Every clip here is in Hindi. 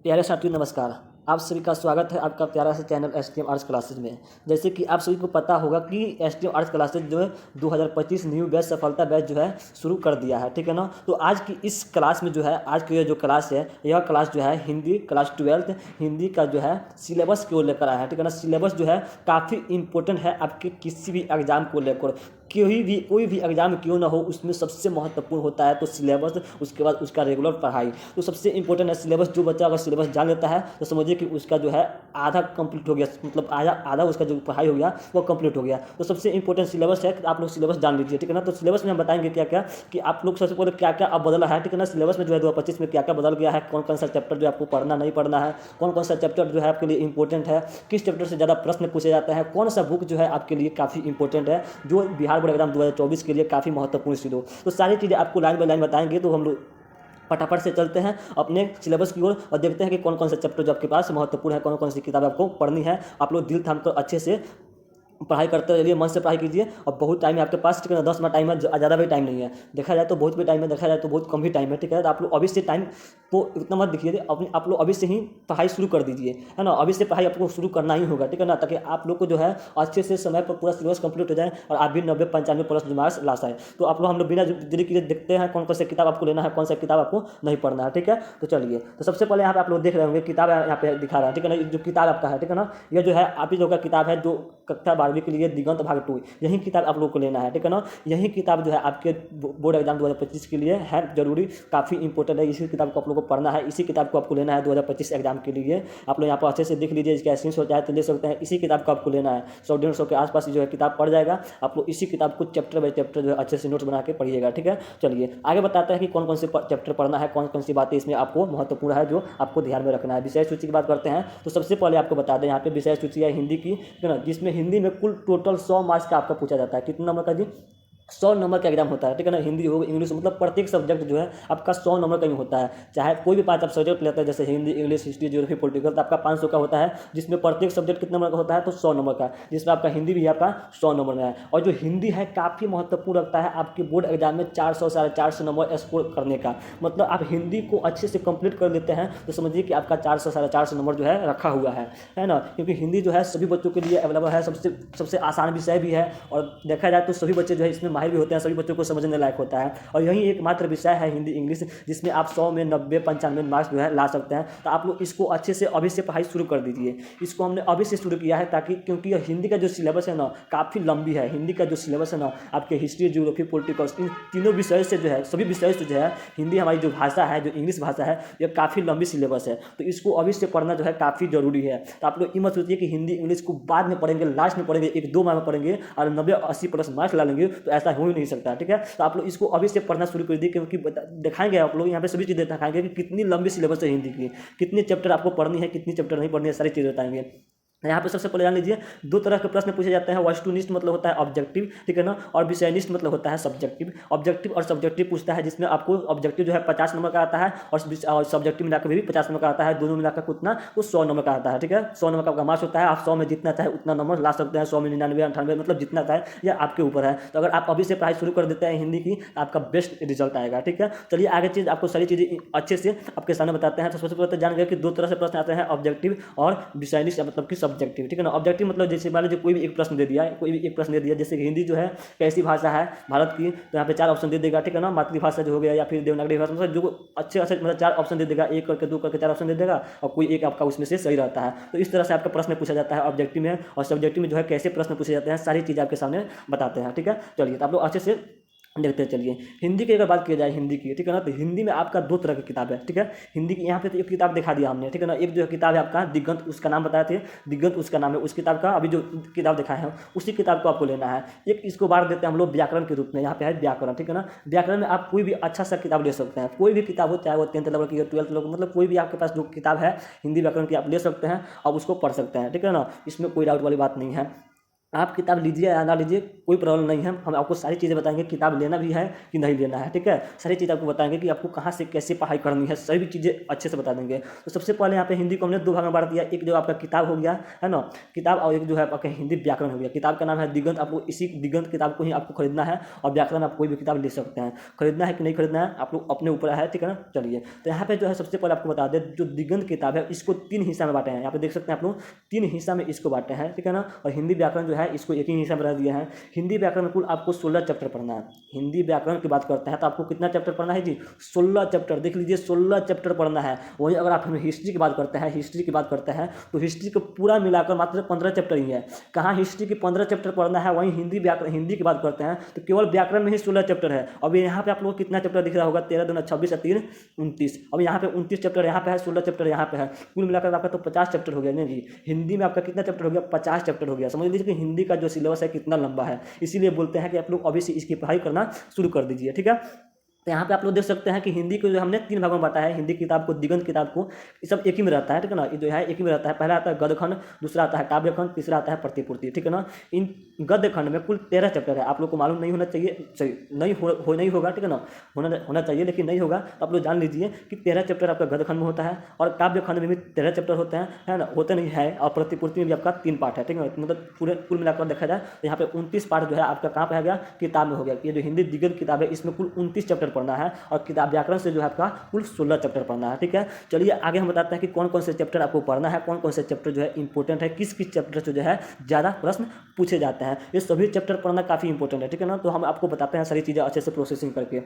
प्यारे साथियों नमस्कार। आप सभी का स्वागत है आपका प्यारा सा चैनल एसटीएम आर्ट्स क्लासेज में। जैसे कि आप सभी को पता होगा कि एसटीएम आर्ट्स क्लासेज जो है 2025 न्यू बैच सफलता बैच जो है शुरू कर दिया है, ठीक है ना। तो आज की इस क्लास में जो है, आज की ये जो क्लास है, यह क्लास जो है हिंदी क्लास 12 हिंदी का जो है सिलेबस की ओर लेकर आया है, ठीक है ना। सिलेबस जो है काफ़ी इंपॉर्टेंट है आपके किसी भी एग्जाम को लेकर। कोई भी एग्जाम क्यों ना हो, उसमें सबसे महत्वपूर्ण होता है तो सिलेबस, उसके बाद उसका रेगुलर पढ़ाई। तो सबसे इंपॉर्टेंट है सिलेबस। जो बच्चा अगर सिलेबस जान लेता है तो समझिए कि उसका जो है आधा कंप्लीट हो गया, मतलब आधा उसका जो पढ़ाई हो गया वो कंप्लीट हो गया। तो सबसे इंपॉर्टेंट सिलेबस है कि आप लोग सिलेबस जान लीजिए, ठीक है ना। तो सिलेबस में हम बताएंगे क्या क्या कि आप लोग सबसे पहले क्या क्या अब बदला है, ठीक है ना। सिलेबस में जो है 2025 में क्या क्या बदल गया है, कौन कौन सा चैप्टर जो आपको पढ़ना नहीं पढ़ना है, कौन कौन सा चैप्टर जो है आपके लिए इंपॉर्टेंट है, किस चैप्टर से ज़्यादा प्रश्न पूछे जाते हैं, कौन सा बुक जो है आपके लिए काफ़ी इंपॉर्टेंट है जो बिहार बोर्ड एग्जाम 2024 के लिए काफ़ी महत्वपूर्ण सिद्ध हो। तो सारी चीज़ें आपको लाइन बाय लाइन बताएंगे। तो हम लोग फटाफट से चलते हैं अपने सिलेबस की ओर और देखते हैं कि कौन कौन से चैप्टर जो आपके पास महत्वपूर्ण है, कौन कौन सी किताब आपको पढ़नी है। आप लोग दिल थाम कर अच्छे से पढ़ाई करते रहिए, मन से पढ़ाई कीजिए। और बहुत टाइम है आपके पास, ठीक है ना। 10 मिनट टाइम है, ज़्यादा भी टाइम नहीं है। देखा जाए तो बहुत भी टाइम है, देखा जाए तो बहुत कम भी टाइम है, ठीक है। तो आप लोग अभी से टाइम को इतना मत देखिए, अपने आप लोग अभी से ही पढ़ाई शुरू कर दीजिए, है ना। अभी से पढ़ाई आपको शुरू करना ही होगा, ठीक है ना, ताकि आप लोग को जो है अच्छे से समय पर पूरा सिलेबस कंप्लीट हो जाए और आप भी 90-95 प्लस मार्क्स ला पाए। तो आप लोग हम लोग बिना देरी किए देखते हैं कौन कौन सी किताब आपको लेना है, कौन सा किताब आपको नहीं पढ़ना है, ठीक है। तो चलिए, तो सबसे पहले यहाँ पे आप लोग देख रहे होंगे किताब यहाँ पे दिखा रहा है, ठीक है ना। जो किताब आपका है, ठीक है ना, ये जो है आप ही लोग का किताब है जो कक्षा 12वीं के लिए दिगंत भाग 2, यही किताब आप लोग को लेना है, ठीक है ना। यही किताब जो है आपके बोर्ड एग्जाम 2025 के लिए है जरूरी, काफ़ी इंपॉर्टेंट है। इसी किताब को आप लोग को पढ़ना है, इसी किताब को आपको लेना है 2025 एग्जाम के लिए। आप लोग यहाँ पर अच्छे से देख लीजिए, इसका स्क्रीनशॉट चाहे तो ले सकते हैं। इसी किताब को आपको लेना है, 100-150 के आसपास जो है किताब पड़ जाएगा। आप लोग इसी किताब को चैप्टर बाई चैप्टर जो है अच्छे से नोट्स बना के पढ़िएगा, ठीक है। चलिए आगे बताते हैं कि कौन कौन से चैप्टर पढ़ना है, कौन कौन सी बातें इसमें आपको महत्वपूर्ण है जो आपको ध्यान में रखना है। विषय सूची की बात करते हैं तो सबसे पहले आपको बता दें यहाँ पे विषय सूची है हिंदी की, ठीक है ना, जिसमें हिंदी में कुल टोटल 100 मार्क्स का आपका पूछा जाता है। कितना नंबर का जी? 100 नंबर का एग्जाम होता है, ठीक है ना। हिंदी हो इंग्लिश, मतलब प्रत्येक सब्जेक्ट जो है आपका 100 नंबर का ही होता है। चाहे कोई भी 5 आप सब्जेक्ट लेते हैं, जैसे Hindi, English, history, geography, political, तो आपका 500 का होता है, जिसमें प्रत्येक सब्जेक्ट कितना नंबर का होता है तो 100 नंबर का, जिसमें आपका हिंदी भी आपका 100 नंबर में है। और जो हिंदी है काफ़ी महत्वपूर्ण रखता है आपके बोर्ड एग्जाम में 400 450 नंबर स्कोर करने का। मतलब आप हिंदी को अच्छे से कंप्लीट कर लेते हैं तो समझिए कि आपका 400 450 नंबर जो है रखा हुआ है ना। क्योंकि हिंदी जो है सभी बच्चों के लिए अवेलेबल है, सबसे सबसे आसान विषय भी है। और देखा जाए तो सभी बच्चे जो है इसमें माहिर भी होते हैं, सभी बच्चों को समझने लायक होता है। और यही एकमात्र विषय है हिंदी इंग्लिश जिसमें आप 100 में 90-95 मार्क्स जो है ला सकते हैं। तो आप लोग इसको अच्छे से अभी से पढ़ाई शुरू कर दीजिए। इसको हमने अभी से शुरू किया है ताकि, क्योंकि हिंदी का जो सिलेबस है ना काफ़ी लंबी है। हिंदी का जो सिलेबस है ना आपके हिस्ट्री, ज्योग्राफी, पॉलिटिकल, इन तीनों विषय से जो है, सभी विषय से जो है हिंदी हमारी जो भाषा है, जो इंग्लिश भाषा है, ये काफ़ी लंबी सिलेबस है। तो इसको अभी से पढ़ना जो है काफ़ी जरूरी है। तो आप लोग ये मत सोचिए कि हिंदी इंग्लिश को बाद में पढ़ेंगे, लास्ट में पढ़ेंगे, 1-2 माह में पढ़ेंगे और 90-80 प्लस मार्क्स ला लेंगे, तो ऐसा हो ही नहीं सकता, ठीक है। तो आप लोग इसको अभी से पढ़ना शुरू कर दीजिए, क्योंकि दिखाएंगे आप लोग यहाँ पे सभी चीज़ें दिखाएंगे कि कितनी लंबी सिलेबस है हिंदी की, कितने चैप्टर आपको पढ़नी है, कितनी चैप्टर नहीं पढ़नी है, सारी चीज़ें बताएंगे। यहाँ पे सबसे पहले जान लीजिए 2 तरह के प्रश्न पूछे जाते हैं। वस्तुनिष्ठ मतलब होता है ऑब्जेक्टिव, ठीक है ना, और विषयनिष्ठ मतलब होता है सब्जेक्टिव। ऑब्जेक्टिव और सब्जेक्टिव पूछता है, जिसमें आपको ऑब्जेक्टिव जो है 50 नंबर का आता है और सब्जेक्टिव मिलाकर भी 50 नंबर का आता है। दोनों मिलाकर कितना तो 100 नंबर का आता है, ठीक है। 100 नंबर का आपका मार्क्स होता है। आप 100 में जितना चाहे उतना नंबर ला सकते हैं, 100 में 99, 98, मतलब जितना चाहे, यह आपके ऊपर है। तो अगर आप अभी से पढ़ाई शुरू कर देते हैं हिंदी की, आपका बेस्ट रिजल्ट आएगा, ठीक है। चलिए आगे चीज़ आपको सारी चीज़ें अच्छे से आपके सामने बताते हैं। तो सबसे पहले जान गए कि 2 तरह से प्रश्न आते हैं, ऑब्जेक्टिव और विषयनिष्ठ मतलब कि सब्जेक्टिव, ठीक है ना। ऑब्जेक्टिव मतलब जैसे मान लीजिए कोई भी एक प्रश्न दे दिया है, कोई भी एक प्रश्न दे दिया, जैसे कि हिंदी जो है कैसी भाषा है भारत की, तो यहाँ पे 4 ऑप्शन दे देगा, ठीक है ना। मातृभाषा जो हो गया या फिर देवनागरी भाषा, मतलब जो अच्छे अच्छे मतलब 4 ऑप्शन दे देगा, 1 करके 2 करके 4 ऑप्शन दे देगा और कोई एक आपका उसमें से सही रहता है। तो इस तरह से आपका प्रश्न पूछा जाता है ऑब्जेक्टिव में। और सब्जेक्टिव में जो है कैसे प्रश्न पूछे जाते हैं, सारी चीज़ आपके सामने बताते हैं, ठीक है। चलिए तो आप लोग अच्छे से देखते चलिए। हिंदी की अगर बात की जाए हिंदी की, ठीक है ना, तो हिंदी में आपका 2 तरह की किताब है, ठीक है। हिंदी की यहाँ पे तो एक किताब दिखा दिया हमने, ठीक है ना। एक जो किताब है आपका दिगंत, उसका नाम बताए थे, दिगंत उसका नाम है। उस किताब का अभी जो किताब दिखाए हैं उसी किताब को आपको लेना है। एक इसको बांट देते हैं हम लोग व्याकरण के रूप में, यहाँ पे है व्याकरण, ठीक है ना। व्याकरण में आप कोई भी अच्छा सा किताब ले सकते हैं, कोई भी किताब हो, चाहे वो 10th लेवल की हो, 12th लेवल, मतलब कोई भी आपके पास जो किताब है हिंदी व्याकरण की आप ले सकते हैं और उसको पढ़ सकते हैं, ठीक है ना। इसमें कोई डाउट वाली बात नहीं है। आप किताब लीजिए या ना लीजिए कोई प्रॉब्लम नहीं है, हम आपको सारी चीज़ें बताएंगे, किताब लेना भी है कि नहीं लेना है, ठीक है। सारी चीज़ आपको बताएंगे कि आपको कहाँ से कैसे पढ़ाई करनी है, सभी चीज़ें अच्छे से बता देंगे। तो सबसे पहले यहाँ पे हिंदी को हमने दो भाग में बांट दिया, एक जो आपका किताब हो गया है ना, किताब, और एक जो है आपका हिंदी व्याकरण हो गया। किताब का नाम है दिगंत, आपको इसी दिगंत किताब को ही आपको खरीदना है, और व्याकरण आप कोई भी किताब ले सकते हैं। खरीदना है कि नहीं खरीदना है आप लोग अपने ऊपर है, ठीक है ना। चलिए, तो यहाँ पे जो है सबसे पहले आपको बता दें, जो दिगंत किताब है इसको 3 हिस्सा में बांटे हैं। यहाँ पे देख सकते हैं आप लोग 3 हिस्सा में इसको बांटे हैं, ठीक है ना। और हिंदी व्याकरण जो है इसको एक ही हिस्सा में बना दिया है। हिंदी व्याकरण में कुल आपको 16 चैप्टर पढ़ना है। हिंदी व्याकरण की बात करते हैं तो आपको कितना चैप्टर पढ़ना है जी, 16 चैप्टर। देख लीजिए 16 चैप्टर पढ़ना है। वहीं अगर आप हिस्ट्री की बात करते हैं, हिस्ट्री की बात करते हैं तो हिस्ट्री को पूरा मिलाकर मात्र 15 चैप्टर ही है। कहाँ हिस्ट्री की 15 चैप्टर पढ़ना है, वहीं हिंदी व्याकरण, हिंदी की बात करते हैं तो केवल व्याकरण में ही 16 चैप्टर है। अब यहाँ पे आप लोग कितना चैप्टर दिख रहा होगा, 13 दूना 26 3 29। अब यहाँ पे 29 चैप्टर यहाँ पे है, 16 चैप्टर यहाँ पे है, कुल मिलाकर आपका तो 50 चैप्टर हो गया ना जी। हिंदी में आपका कितना चैप्टर हो गया, 50 चैप्टर हो गया। समझ लीजिए कि हिंदी का जो सिलेबस है कितना लंबा है, इसीलिए बोलते हैं कि आप लोग अभी से इसकी पढ़ाई करना शुरू कर दीजिए, ठीक है। तो यहाँ पे आप लोग देख सकते हैं कि हिंदी को जो हमने 3 भागों में बांटा है। हिंदी किताब को, दिगंत किताब को, ये सब एक ही में रहता है, ठीक है ना। ये जो है एक ही में रहता है। पहला आता है गद्यखंड, दूसरा आता है काव्यखंड, तीसरा आता है प्रतिपूर्ति, ठीक है ना। इन गद्यखंड में कुल 13 चैप्टर है। आप लोग को मालूम नहीं होना चाहिए, नहीं होगा, ठीक है ना। होना चाहिए लेकिन नहीं होगा, तो आप लोग जान लीजिए कि 13 चैप्टर आपका गद्यखंड में होता है, और काव्यखंड में भी 13 चैप्टर होते हैं, है ना, होते नहीं है। और प्रतिपूर्ति में भी आपका 3 पार्ट है, ठीक है। मतलब पूरे कुल मिलाकर देखा जाए तो यहाँ पे 29 पार्ट जो है आपका कहाँ पे आ गया, किताब में हो गया। ये जो हिंदी दिगंत किताब है इसमें कुल 29 चैप्टर पढ़ना है, और किताब व्याकरण से जो है आपका कुल 16 चैप्टर पढ़ना है, ठीक है। चलिए आगे हम बताते हैं कि कौन कौन से चैप्टर आपको पढ़ना है, कौन कौन से चैप्टर जो है इंपॉर्टेंट है, किस किस चैप्टर से जो है ज़्यादा प्रश्न पूछे जाते हैं। ये सभी चैप्टर पढ़ना काफ़ी इंपॉर्टेंट है, ठीक है ना। तो हम आपको बताते हैं सारी चीज़ें अच्छे से प्रोसेसिंग करके,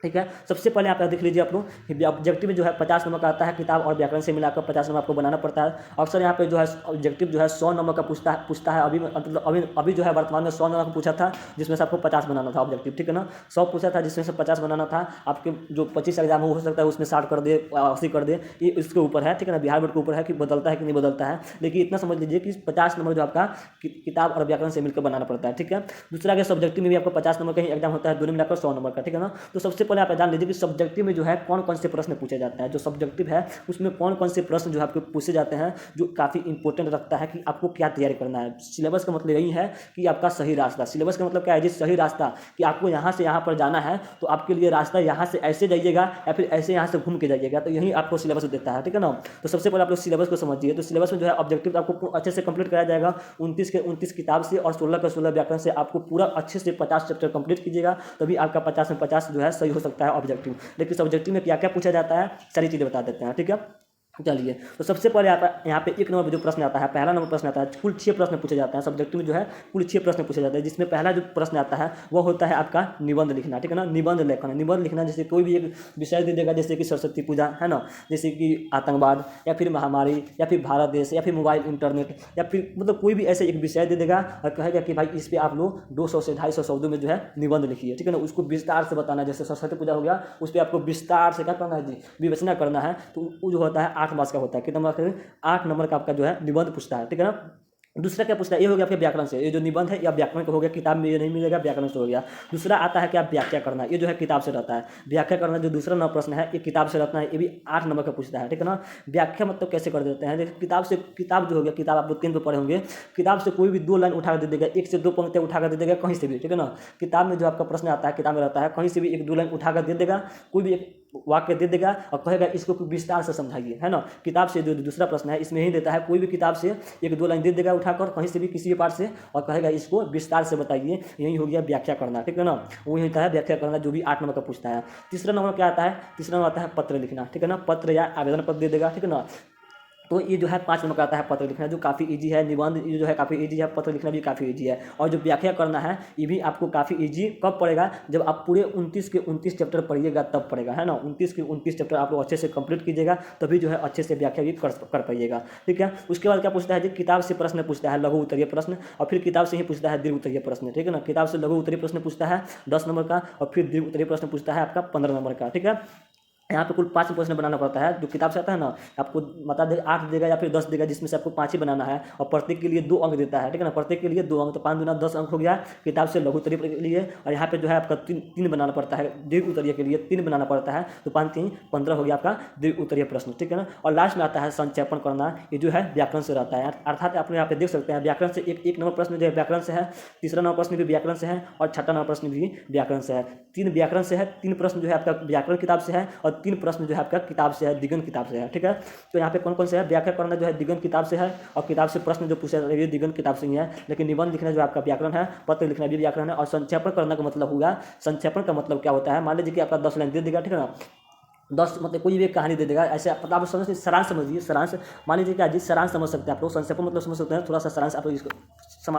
ठीक है। सबसे पहले आप देख लीजिए आप लोग, ऑब्जेक्टिव में जो है 50 नंबर का आता है। किताब और व्याकरण से मिलाकर 50 नंबर आपको बनाना पड़ता है। अक्सर यहाँ पे जो है ऑब्जेक्टिव जो है 100 नंबर का पूछता है। अभी जो है वर्तमान में 100 नंबर का पूछा था, जिसमें से आपको 50 बनाना था ऑब्जेक्टिव, ठीक है ना। 100 पूछा था जिसमें से 50 बनाना था। आपके जो 25 एग्जाम हो सकता है उसमें 60 कर दे, 80 कर दे, ये इसके ऊपर है, ठीक है ना। बिहार बोर्ड के ऊपर है कि बदलता है कि नहीं बदलता है, लेकिन इतना समझ लीजिए कि 50 नंबर जो आपका किताब और व्याकरण से मिलकर बनाना पड़ता है, ठीक है। दूसरा के सब्जेक्टिव में भी आपको 50 नंबर का ही एग्जाम होता है, दोनों मिलाकर 100 नंबर का, ठीक है ना। तो सबसे पहले आप जान लीजिए कि सब्जेक्टिव में जो है कौन कौन से प्रश्न पूछे जाते हैं। जो सब्जेक्टिव है उसमें कौन कौन से प्रश्न जो आपको पूछे जाते हैं, जो काफ़ी इंपॉर्टेंट रखता है कि आपको क्या तैयारी करना है। सिलेबस का मतलब यही है कि आपका सही रास्ता, सिलेबस का मतलब क्या है जी, सही रास्ता, कि आपको यहाँ से यहाँ पर जाना है तो आपके लिए रास्ता यहाँ से ऐसे जाइएगा या फिर ऐसे यहाँ से घूम के जाइएगा, तो यही आपको सिलेबस देता है, ठीक है ना। तो सबसे पहले आप लोग सिलेबस को समझिए। तो सिलेबस में जो है ऑब्जेक्टिव आपको अच्छे से कंप्लीट कराया जाएगा 29 के 29 किताब से, और 16 के 16 व्याकरण से। आपको पूरा अच्छे से 50 चैप्टर कंप्लीट कीजिएगा, तभी आपका 50 में 50 जो है सही हो सकता है ऑब्जेक्टिव। लेकिन सब्जेक्टिव में क्या क्या पूछा जाता है सारी चीज़ें बता देते हैं, ठीक है। चलिए, तो सबसे पहले यहाँ पे 1 नंबर जो प्रश्न आता है, पहला नंबर प्रश्न आता है, कुल 6 प्रश्न पूछे जाते हैं सब्जेक्टिव में, जो है कुल 6 प्रश्न पूछे जाते हैं, जिसमें पहला जो प्रश्न आता है वो होता है आपका निबंध लिखना, ठीक है ना। निबंध लेखन, निबंध लिखना, जैसे कोई भी एक विषय दे देगा, जैसे कि सरस्वती पूजा, है ना, जैसे कि आतंकवाद, या फिर महामारी, या फिर भारत देश, या फिर मोबाइल इंटरनेट, या फिर मतलब कोई भी ऐसे एक विषय दे देगा और कहेगा कि भाई इस पर आप लोग 200 से 250 शब्दों में जो है निबंध लिखिए, ठीक है ना। उसको विस्तार से बताना है, जैसे सरस्वती पूजा हो गया, उस पर आपको विस्तार से क्या करना है जी, विवेचना करना है। तो वो जो होता है 8 मार्क्स का होता है, कितना 8 नंबर का आपका जो है निबंध पूछता है, ठीक है ना। दूसरा क्या पूछता है, ये हो गया आपके व्याकरण से, ये जो निबंध है या व्याकरण का हो गया, किताब में ये नहीं मिलेगा, व्याकरण से हो गया। दूसरा आता है क्या, व्याख्या करना, ये जो है किताब से रहता है। व्याख्या करना जो दूसरा नंबर प्रश्न है, ये किताब से रहता है, ये भी 8 नंबर का पूछता है, ठीक है ना। व्याख्या मतलब कैसे कर देते हैं, देखिए किताब से, किताब जो हो गया, किताब आप लोग 3 पे पढ़े होंगे, किताब से कोई भी 2 लाइन उठा कर दे देगा, 1 से 2 पंक्तियाँ उठा कर दे देगा कहीं से भी, ठीक है ना। किताब में जो आपका प्रश्न आता है, किताब में रहता है, कहीं से भी 1-2 लाइन उठा कर दे देगा, कोई भी एक वाक्य दे देगा और कहेगा इसको विस्तार से समझाइए, है ना। किताब से जो दूसरा प्रश्न है इसमें ही देता है, कोई भी किताब से 1-2 लाइन दे देगा उठाकर कहीं से भी, किसी भी पार्ट से, और कहेगा इसको विस्तार से बताइए, यही हो गया व्याख्या करना, ठीक है ना। वही होता है व्याख्या करना, जो भी 8 नंबर का पूछता है। तीसरा नंबर क्या आता है, तीसरा नंबर आता है पत्र लिखना, ठीक है ना। पत्र या आवेदन पत्र दे देगा, ठीक है ना। तो ये जो है 5 नंबर का आता है पत्र लिखना, जो काफ़ी इजी है। निबंध ये जो है काफ़ी इजी है, पत्र लिखना भी काफ़ी इजी है। और जो व्याख्या करना है ये भी आपको काफ़ी इजी कब पड़ेगा, जब आप पूरे 29 के 29 चैप्टर पढ़िएगा तब पड़ेगा, है ना। 29 के 29 चैप्टर आप लोग अच्छे से कंप्लीट कीजिएगा, तभी जो है अच्छे से व्याख्या भी कर पाइएगा, ठीक है। उसके बाद क्या पूछता है जी, किताब से प्रश्न पूछता है, लघु उत्तरीय प्रश्न, और फिर किताब से ही पूछता है दीर्घ उत्तरीय प्रश्न, ठीक है ना। किताब से लघु उत्तरीय प्रश्न पूछता है 10 नंबर का, और फिर दीर्घ उत्तरीय प्रश्न पूछता है आपका 15 नंबर का, ठीक है। यहाँ पे कुल 5 प्रश्न बनाना पड़ता है। जो किताब से आता है ना, आपको बता दे 8 देगा या फिर 10 देगा, जिसमें से आपको 5 ही बनाना है और प्रत्येक के लिए 2 अंक देता है, ठीक है ना। प्रत्येक के लिए 2 अंक, तो 5 दूना 10 अंक हो गया किताब से लघु उत्तरीय के लिए। और यहाँ पे जो है आपका तीन बनाना पड़ता है, दीर्घ उत्तरीय के लिए 3 बनाना पड़ता है, तो 5 3 15 हो गया आपका दीर्घ उत्तरीय प्रश्न, ठीक है ना। और लास्ट में आता है संक्षेपण करना, ये जो है व्याकरण से रहता है। अर्थात आप यहाँ पे देख सकते हैं व्याकरण से एक नंबर प्रश्न जो है व्याकरण से है, तीसरा नंबर प्रश्न भी व्याकरण से है और छठा नंबर प्रश्न भी व्याकरण से है। 3 व्याकरण से है, 3 प्रश्न जो है आपका व्याकरण किताब से है और 3 प्रश्न जो है आपका किताब से है, दिगंत किताब से है, ठीक है। तो यहाँ पे कौन कौन से है, व्याकरण करना जो है दिगंत किताब से है और किताब से प्रश्न जो पूछा जाता है दिगंत किताब से ही है। लेकिन निबंध लिखना जो आपका व्याकरण है, पत्र लिखना भी व्याकरण है। और संक्षेपण करना का मतलब हुआ, संक्षेपण का मतलब क्या होता है, मान लीजिए कि आपका 10 लाइन दे देगा, ठीक है ना। 10 मतलब कोई भी एक कहानी दे देगा, ऐसे मतलब आप समझ सारांश समझिए, सारांश मान लीजिए कि आज सारांश समझ सकते हैं आप लोग, संक्षेपण मतलब समझ सकते हैं, थोड़ा सा सारांश आप लोग इसको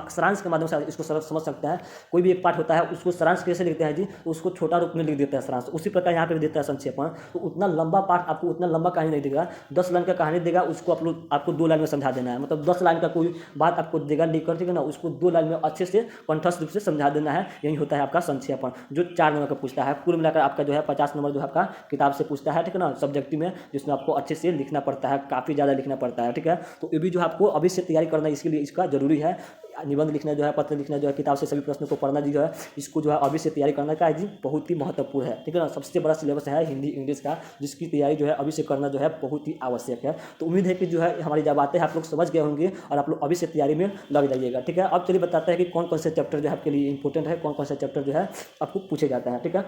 सारांश के माध्यम से इसको सरल समझ सकते हैं। कोई भी एक पाठ होता है उसको सारांश कैसे लिखते हैं जी, तो उसको छोटा रूप में लिख देता है सारांश, उसी प्रकार यहाँ पे भी देता है संक्षेपण। तो उतना लंबा पाठ आपको उतना लंबा कहानी नहीं देगा, 10 लाइन का कहानी देगा, उसको आप लोग आपको 2 लाइन में समझा देना है। मतलब 10 लाइन का कोई बात आपको देगा लिखकर, ठीक है ना, उसको 2 लाइन में अच्छे से कंठस्थ रूप से समझा देना है। यही होता है आपका संक्षेपण, जो 4 नंबर का पूछता है। कुल मिलाकर आपका जो है 50 नंबर जो है आपका किताब से पूछता है, ठीक है ना, सब्जेक्टिव में, जिसमें आपको अच्छे से लिखना पड़ता है, काफ़ी ज़्यादा लिखना पड़ता है, ठीक है। तो ये भी जो है आपको अभी से तैयारी करना, इसके लिए इसका जरूरी है। निबंध लिखना जो है, पत्र लिखना जो है, किताब से सभी प्रश्नों को पढ़ना जो है, इसको जो है अभी से तैयारी करना का जी बहुत ही महत्वपूर्ण है, ठीक है ना। सबसे बड़ा सिलेबस है हिंदी इंग्लिश का, जिसकी तैयारी जो है अभी से करना जो है बहुत ही आवश्यक है। तो उम्मीद है कि जो है हमारी जब बातें आप लोग समझ गए होंगे और आप लोग अभी से तैयारी में लग जाइएगा, ठीक है। अब चलिए बताते हैं कि कौन कौन से चैप्टर जो है आपके लिए इंपॉर्टेंट है, कौन कौन से चैप्टर जो है आपको पूछे जाते हैं, ठीक है।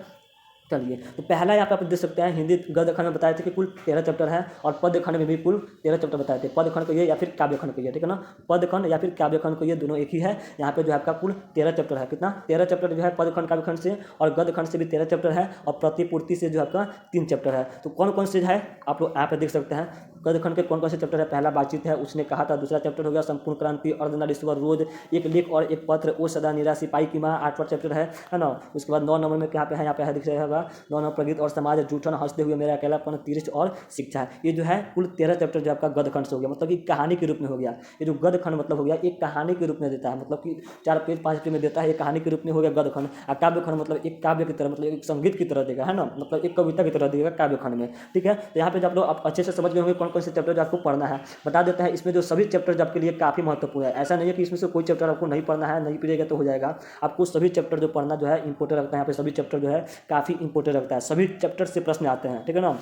चलिए, तो पहला यहाँ पे आप देख सकते हैं, हिंदी गद्य खंड में बताए थे कि कुल 13 चैप्टर है और पद्य खंड में भी कुल 13 चैप्टर बताए थे। पद्य खंड को ये या फिर काव्य खंड को ये, ठीक है ना, पद्य खंड या फिर काव्य खंड को ये दोनों एक ही है। यहाँ पे जो है आपका कुल 13 चैप्टर है, कितना 13 चैप्टर जो है पद्य खंड काव्य खंड से, और गद्य खंड से भी 13 चैप्टर है और प्रतिपूर्ति से जो है आपका 3 चैप्टर है। तो कौन कौन से है आप लोग यहाँ पे देख सकते हैं, गद्य खंड के कौन कौन से चैप्टर है। पहला बातचीत है, उसने कहा था। दूसरा चैप्टर हो गया संपूर्ण क्रांति, अर्धनारीश्वर, रोज, एक लेख और एक पत्र, ओ सदा निरा, सिपाही की माँ, 8वां चैप्टर है ना। उसके बाद 9 नंबर में क्या पे है, यहाँ पे है दिख रहा होगा 9 नंबर प्रगति और समाज, जूठन, हंसते हुए मेरा अकेलापन, तिरछ और शिक्षा है। ये जो है कुल 13 चैप्टर जो आपका गद्य खंड से हो गया, मतलब कि कहानी के रूप में हो गया। ये जो गद्य खंड मतलब हो गया एक कहानी के रूप में देता है, मतलब कि 4 पेज 5 पेज में देता है, एक कहानी के रूप में हो गया गद्य खंड। और काव्य खंड मतलब एक काव्य की तरह, मतलब एक संगीत की तरह देगा, है ना, मतलब एक कविता की तरह देगा काव्य खंड में, ठीक है। तो यहाँ पे जब लोग आप अच्छे से समझ गए होंगे कौन कौन से चैप्टर जो आपको पढ़ना है, बता देते हैं। इसमें जो सभी चैप्टर आपके लिए काफ़ी महत्वपूर्ण है, ऐसा नहीं है कि इसमें से कोई चैप्टर आपको नहीं पढ़ना है, नहीं पढ़ेगा तो हो जाएगा। आपको सभी चैप्टर जो पढ़ना जो है इंपॉर्टेंट रखता है, यहाँ पे सभी चैप्टर जो है काफ़ी इंपॉर्टेंट रखता है, सभी चैप्टर से प्रश्न आते हैं, ठीक है ना।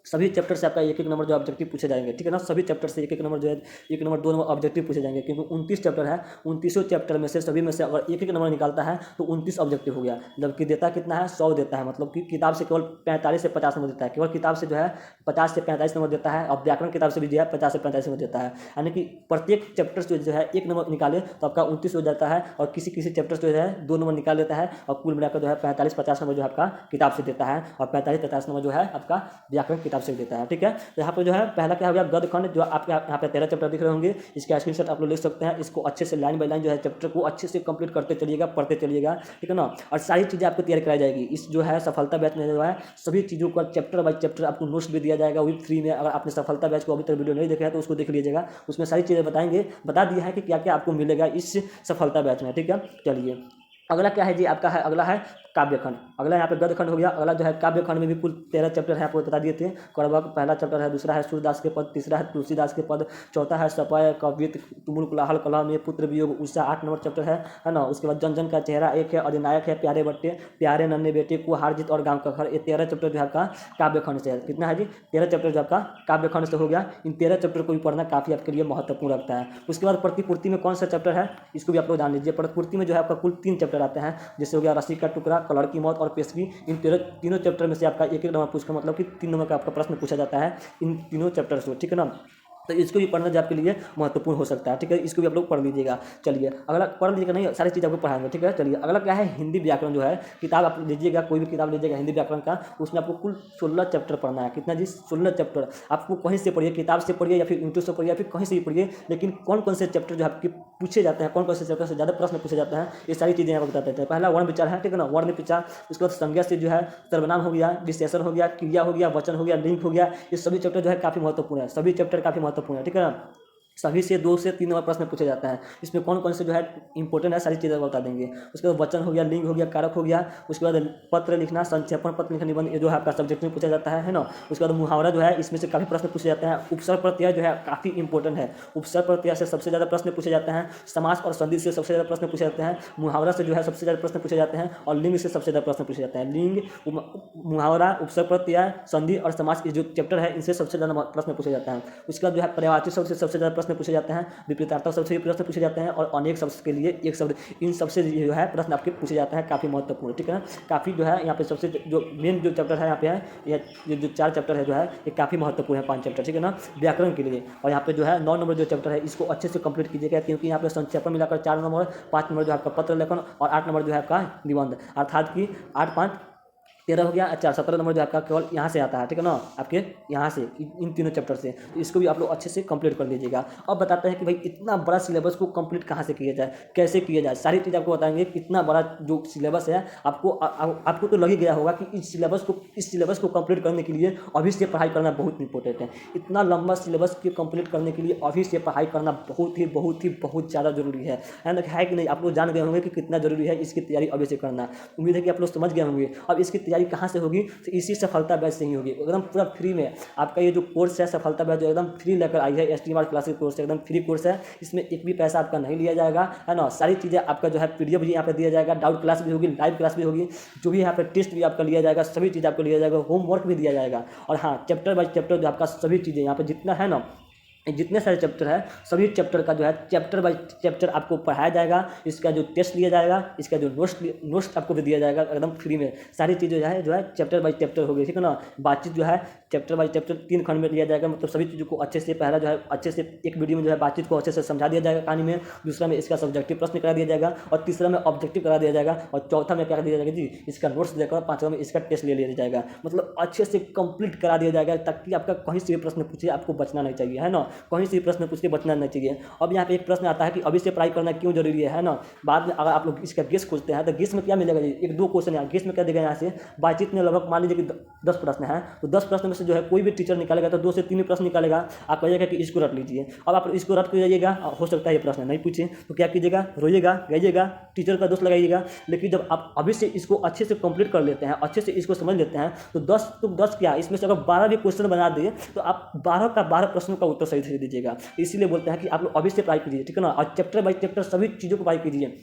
सभी चैप्टर से आपका एक एक नंबर जो ऑब्जेक्टिव पूछे जाएंगे, ठीक है ना। सभी चैप्टर से एक एक नंबर जो है, एक नंबर 2 नंबर ऑब्जेक्टिव पूछे जाएंगे, क्योंकि 29 चैप्टर है, 29 चैप्टर में से सभी में से अगर एक एक नंबर निकालता है तो 29 ऑब्जेक्टिव हो गया। जबकि देता कितना है, 100 देता है, मतलब कि किताब से केवल 45 से 50 नंबर देता है, केवल किताब से जो है 50 से 45 नंबर देता है, और व्याकरण किताब से भी जो है 50 से 45 नंबर देता है। यानी कि प्रत्येक चैप्टर से जो है एक नंबर निकाले तो आपका 29 हो जाता है, और किसी किसी चैप्टर से जो है 2 नंबर निकाल लेता है, और कुल मिलाकर जो है 45-50 नंबर जो है आपका किताब से देता है, और 45-50 नंबर जो है आपका व्याकरण किताब से देता है, ठीक है। तो यहाँ पे जो है पहला क्या हो गया गद्य खंड, जो आपके यहाँ पे 13 चैप्टर दिख रहे होंगे, इसके स्क्रीनशॉट आप लोग ले सकते हैं। इसको अच्छे से लाइन बाय लाइन जो है चैप्टर को अच्छे से कंप्लीट करते चलिएगा, पढ़ते चलिएगा, ठीक है ना। और सारी चीज़ें आपको तैयार कराई जाएगी। इस जो है सफलता बैच में जो है सभी चीज़ों का चैप्टर बाय चैप्टर आपको नोट्स भी दिया जाएगा, वो भी फ्री में। अगर आपने सफलता बैच को अभी तक वीडियो नहीं देखा है तो उसको देख लीजिएगा, उसमें सारी चीज़ें बताएंगे, बता दिया है कि क्या क्या आपको मिलेगा इस सफलता बैच में, ठीक है। चलिए, अगला क्या है जी आपका है, अगला है काव्य खंड। अगला यहाँ पे गद्य खंड हो गया, अगला जो है काव्य खंड में भी कुल 13 चैप्टर है, आपको बता दिए थे। कौरवक पहला चैप्टर है, दूसरा है सूरदास के पद, तीसरा है तुलसीदास के पद, चौथा है सपय कवित, तुमुल कोलाहल कलह में, पुत्र वियोग, उषा 8 नंबर चैप्टर है ना। उसके बाद जन जन का चेहरा एक है, अधिनायक है, प्यारे बट्टे, प्यारे नन्हे बेटे को, हार जीत और गाँव का घर। ये 13 चैप्टर जो है आपका काव्य खंड से है। कितना है जी, 13 चैप्टर जो आपका काव्य खंड से हो गया। इन 13 चैप्टर को भी पढ़ना काफ़ी आपके लिए महत्वपूर्ण रखता है। उसके बाद प्रतिपूर्ति में कौन सा चैप्टर है, इसको भी आप लोग जान लीजिए। प्रतिपूर्ति में जो है आपका कुल 3 चैप्टर आते हैं, जैसे हो गया रस्सी का टुकड़ा, कलर की मौत और पेशगी। इन तीनों चैप्टर में से आपका एक एक नंबर पूछकर, मतलब कि 3 नंबर का आपका प्रश्न पूछा जाता है इन तीनों चैप्टर से, ठीक है ना। तो इसको भी पढ़ना जो आपके लिए महत्वपूर्ण हो सकता है, ठीक है। इसको भी आप लोग पढ़ लीजिएगा। चलिए, अगला पढ़ लीजिएगा, नहीं सारी चीज़ आपको पढ़ाएंगे, ठीक है। चलिए, अगला क्या है, हिंदी व्याकरण जो है किताब आप लीजिएगा, कोई भी किताब लीजिएगा हिंदी व्याकरण का, उसमें आपको कुल 16 चैप्टर पढ़ना है। कितना जी, 16 चैप्टर। आपको कहीं से पढ़िए, किताब से पढ़िए या फिर यूट्यूब से पढ़िए या फिर कहीं से भी पढ़िए, लेकिन कौन कौन से चैप्टर जो आपके पूछे जाते हैं, कौन कौन से चैप्टर से ज़्यादा प्रश्न पूछे जाते हैं, ये सारी चीज़ें यहाँ पर बता देते हैं। पहला वर्ण विचार है, ठीक है ना, वर्ण विचार। उसके बाद संज्ञा से जो है सर्वनाम हो गया, विशेषण हो गया, क्रिया हो गया, वचन हो गया, लिंग हो गया। ये सभी चैप्टर जो है काफ़ी महत्वपूर्ण है, सभी चैप्टर काफ़ी महत्वपूर्ण है, ठीक है ना। सभी से 2 से 3 नंबर प्रश्न पूछे जाते हैं। इसमें कौन कौन से जो है इंपॉर्टेंट है सारी चीज़ें बता देंगे। उसके बाद वचन हो गया, लिंग हो गया, कारक हो गया, उसके बाद पत्र लिखना, संक्षेपण पत्र लिखना, निबंध, ये जो है आपका सब्जेक्ट में पूछा जाता है ना। उसके बाद मुहावरा जो है इसमें से काफ़ी प्रश्न पूछे जाते हैं। उपसर्ग प्रत्यय जो है काफ़ी इंपॉर्टेंट है। उपसर्ग प्रत्यय से सबसे ज़्यादा प्रश्न पूछे जाते हैं। समास और संधि से सबसे ज़्यादा प्रश्न पूछे जाते हैं। मुहावरा से जो है सबसे ज़्यादा प्रश्न पूछे जाते हैं और लिंग से सबसे ज़्यादा प्रश्न पूछे जाते हैं। लिंग, मुहावरा, उपसर्ग प्रत्यय, संधि और समास, ये जो चैप्टर है इनसे सबसे ज़्यादा प्रश्न पूछे जाता है। उसके बाद जो है पर्यायवाची शब्द से सबसे ज़्यादा प्रश्न पूछे जाते हैं। विपरीतार्थक शब्द से भी प्रश्न पूछे जाते हैं और अनेक शब्द के लिए एक शब्द, इन सबसे जो है प्रश्न आपके पूछे जाते हैं। काफ़ी महत्वपूर्ण, ठीक है ना। काफ़ी जो है यहाँ पे सबसे जो मेन जो चैप्टर है यहाँ पे है, ये जो 4 चैप्टर है जो है ये काफ़ी महत्वपूर्ण है, 5 चैप्टर, ठीक है ना, व्याकरण के लिए। और यहाँ पे जो है 9 नंबर जो चैप्टर है इसको अच्छे से कंप्लीट कीजिएगा, क्योंकि यहाँ पे संक्षेपण मिलाकर 4 नंबर, 5 नंबर जो है आपका पत्र लेखन और 8 नंबर जो है आपका निबंध, अर्थात कि 8, 5, 13 हो गया, अच्छा 17 नंबर जो आपका केवल यहाँ से आता है, ठीक है ना, आपके यहाँ से इन तीनों चैप्टर से। तो इसको भी आप लोग अच्छे से कंप्लीट कर लीजिएगा। अब बताते हैं कि भाई इतना बड़ा सिलेबस को कंप्लीट कहाँ से किया जाए, कैसे किया जाए, सारी चीज़ आपको बताएंगे। कितना बड़ा जो सिलेबस है आपको तो लग ही गया होगा कि इस सिलेबस को कंप्लीट करने के लिए अभी से पढ़ाई करना बहुत इंपॉर्टेंट है। इतना लंबा सिलेबस को कंप्लीट करने के लिए अभी से पढ़ाई करना बहुत ज़्यादा जरूरी है ना, है कि नहीं। आप लोग जान गए होंगे कि कितना जरूरी है इसकी तैयारी अभी से करना। उम्मीद है कि आप लोग समझ गए होंगे। अब इसकी तैयारी कहाँ से होगी, तो इसी सफलता बैच से ही होगी, एकदम पूरा फ्री में। आपका ये जो कोर्स है सफलता बैच जो एकदम फ्री लेकर आई है, STM क्लासेस कोर्स एकदम फ्री कोर्स है। इसमें एक भी पैसा आपका नहीं लिया जाएगा, है ना। सारी चीज़ें आपका जो है PDF भी यहाँ पे दिया जाएगा, डाउट क्लास भी होगी, लाइव क्लास भी होगी, जो भी यहाँ पे टेस्ट भी आपका लिया जाएगा, सभी चीज़ आपको लिया जाएगा, होमवर्क भी दिया जाएगा। और हाँ, चैप्टर बाय चैप्टर जो आपका सभी चीज़ें यहाँ पे जितना है ना, जितने सारे चैप्टर है सभी चैप्टर का जो है चैप्टर बाय चैप्टर आपको पढ़ाया जाएगा। इसका जो टेस्ट लिया जाएगा, इसका जो नोट्स आपको भी दिया जाएगा एकदम फ्री में। सारी चीज़ें जो है चैप्टर बाय चैप्टर हो गई, ठीक है ना। बातचीत जो है चैप्टर बाय चैप्टर 3 खंड में लिया जाएगा, मतलब सभी चीज़ों को अच्छे से, पहला जो है अच्छे से एक वीडियो में जो है बातचीत को अच्छे से समझा दिया जाएगा कहानी में, दूसरा में इसका सब्जेक्टिव प्रश्न करा दिया जाएगा और तीसरा में ऑब्जेक्टिव करा दिया जाएगा और चौथा में क्या कर दिया जाएगा जी, इसका नोट्स देकर, पाँचवा में इसका टेस्ट ले लिया जाएगा। मतलब अच्छे से कंप्लीट करा दिया जाएगा ताकि आपका कहीं से भी प्रश्न पूछे आपको बचना नहीं चाहिए, है ना। कहीं से भी प्रश्न पूछ के बचना नहीं चाहिए। अब यहाँ पे एक प्रश्न आता है कि अभी से पढ़ाई करना क्यों जरूरी है ना। बाद में अगर आप लोग इसका गेस खोजते हैं तो गेस में क्या मिलेगा जी, 1-2 क्वेश्चन है गेस में क्या देगा। यहाँ से बातचीत में लगभग मान लीजिए कि 10 प्रश्न है, तो 10 प्रश्न में से जो है कोई भी टीचर निकालेगा तो 2 से 3 प्रश्न निकालेगा। आप कहिएगा कि इसको रट लीजिए। अब आप इसको रट कर जाइएगा, हो सकता है ये प्रश्न नहीं पूछे तो क्या कीजिएगा, रोइएगा, गाइएगा, टीचर का दोष लगाइएगा। लेकिन जब आप अभी से इसको अच्छे से कंप्लीट कर लेते हैं, अच्छे से इसको समझ लेते हैं, तो 10 क्या, इसमें से अगर 12 भी क्वेश्चन बना दिए तो आप 12 का 12 प्रश्नों का उत्तर सही से दीजिएगा। इसीलिए बोलते हैं कि आप लोग अभी से पढ़ाई कीजिए, ठीक है ना। और चैप्टर बाय चैप्टर सभी चीज़ों को पढ़ाई कीजिए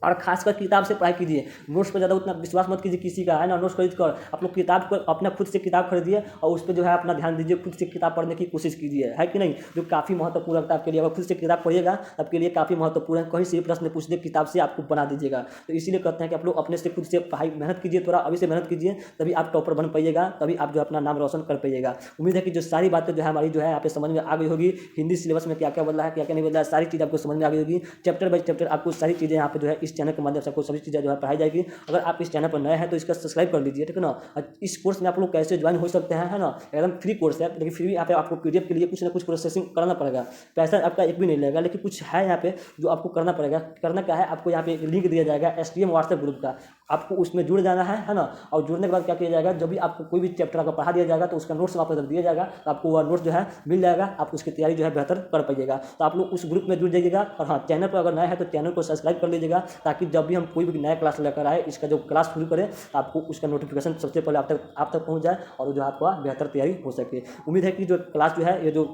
और खासकर किताब से पढ़ाई कीजिए। नोट्स पर ज़्यादा उतना विश्वास मत कीजिए किसी का, है ना। नोट्स खरीद कर आप लोग किताब को अपना खुद से किताब खरीदिए और उस पर जो है अपना ध्यान दीजिए, खुद से किताब पढ़ने की कोशिश कीजिए, है कि नहीं। जो काफ़ी महत्वपूर्ण लगता है आपके लिए। अगर खुद से किताब पढ़िएगा आपके लिए काफ़ी महत्वपूर्ण है। कहीं से भी प्रश्न पूछ दे किताब से आपको बना दीजिएगा। तो इसीलिए कहते हैं कि आप लोग अपने से खुद से पढ़ाई मेहनत कीजिए, थोड़ा अभी से मेहनत कीजिए, तभी आप टॉपर बन पाइएगा, तभी आप जो अपना नाम रोशन कर पाइएगा। उम्मीद है कि जो सारी बातें जो है हमारी जो है यहाँ पे समझ में आ गई होगी। हिंदी सिलेबस में क्या क्या बदला है, क्या क्या नहीं बदला है, सारी चीज़ आपको समझ में आ गई होगी। चैप्टर बाय चैप्टर आपको सारी चीज़ें यहाँ पे जो है इस चैनल के माध्यम से आपको सभी चीज़ें जो है पढ़ाई जाएगी। अगर आप इस चैनल पर नए हैं तो इसका सब्सक्राइब कर लीजिए, ठीक है ना। इस कोर्स में आप लोग कैसे ज्वाइन हो सकते हैं, है ना। एकदम फ्री कोर्स है, लेकिन फिर भी यहाँ पे आपको PDF के लिए कुछ ना कुछ प्रोसेसिंग करना पड़ेगा। पैसा आपका एक भी नहीं लगेगा, लेकिन कुछ है यहाँ पे जो आपको करना पड़ेगा। करना क्या है, आपको यहाँ पे एक लिंक दिया जाएगा STM व्हाट्सएप ग्रुप का, आपको उसमें जुड़ जाना है ना। और जुड़ने के बाद क्या किया जाएगा, जब भी आपको कोई भी चैप्टर आपको पढ़ा दिया जाएगा तो उसका नोट्स वापस जब दिया जाएगा तो आपको वह नोट्स जो है मिल जाएगा, आप उसकी तैयारी जो है बेहतर कर पाइएगा। तो आप लोग उस ग्रुप में जुड़ जाइएगा। और हाँ, चैनल पर अगर नया है तो चैनल को सब्सक्राइब कर लीजिएगा, ताकि जब भी हम कोई भी नया क्लास लेकर आए, इसका जो क्लास शुरू करें तो आपको उसका नोटिफिकेशन सबसे पहले आप तक पहुंच जाए और जो आपका बेहतर तैयारी हो सके। उम्मीद है कि जो क्लास जो है, ये जो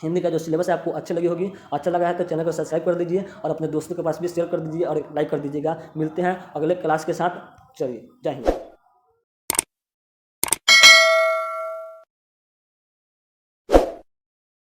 हिंदी का जो सिलेबस है आपको अच्छी लगी होगी। अच्छा लगा है तो चैनल को सब्सक्राइब कर दीजिए और अपने दोस्तों के पास भी शेयर कर दीजिए और लाइक कर दीजिएगा। मिलते हैं अगले क्लास के साथ। चलिए, जय हिंद।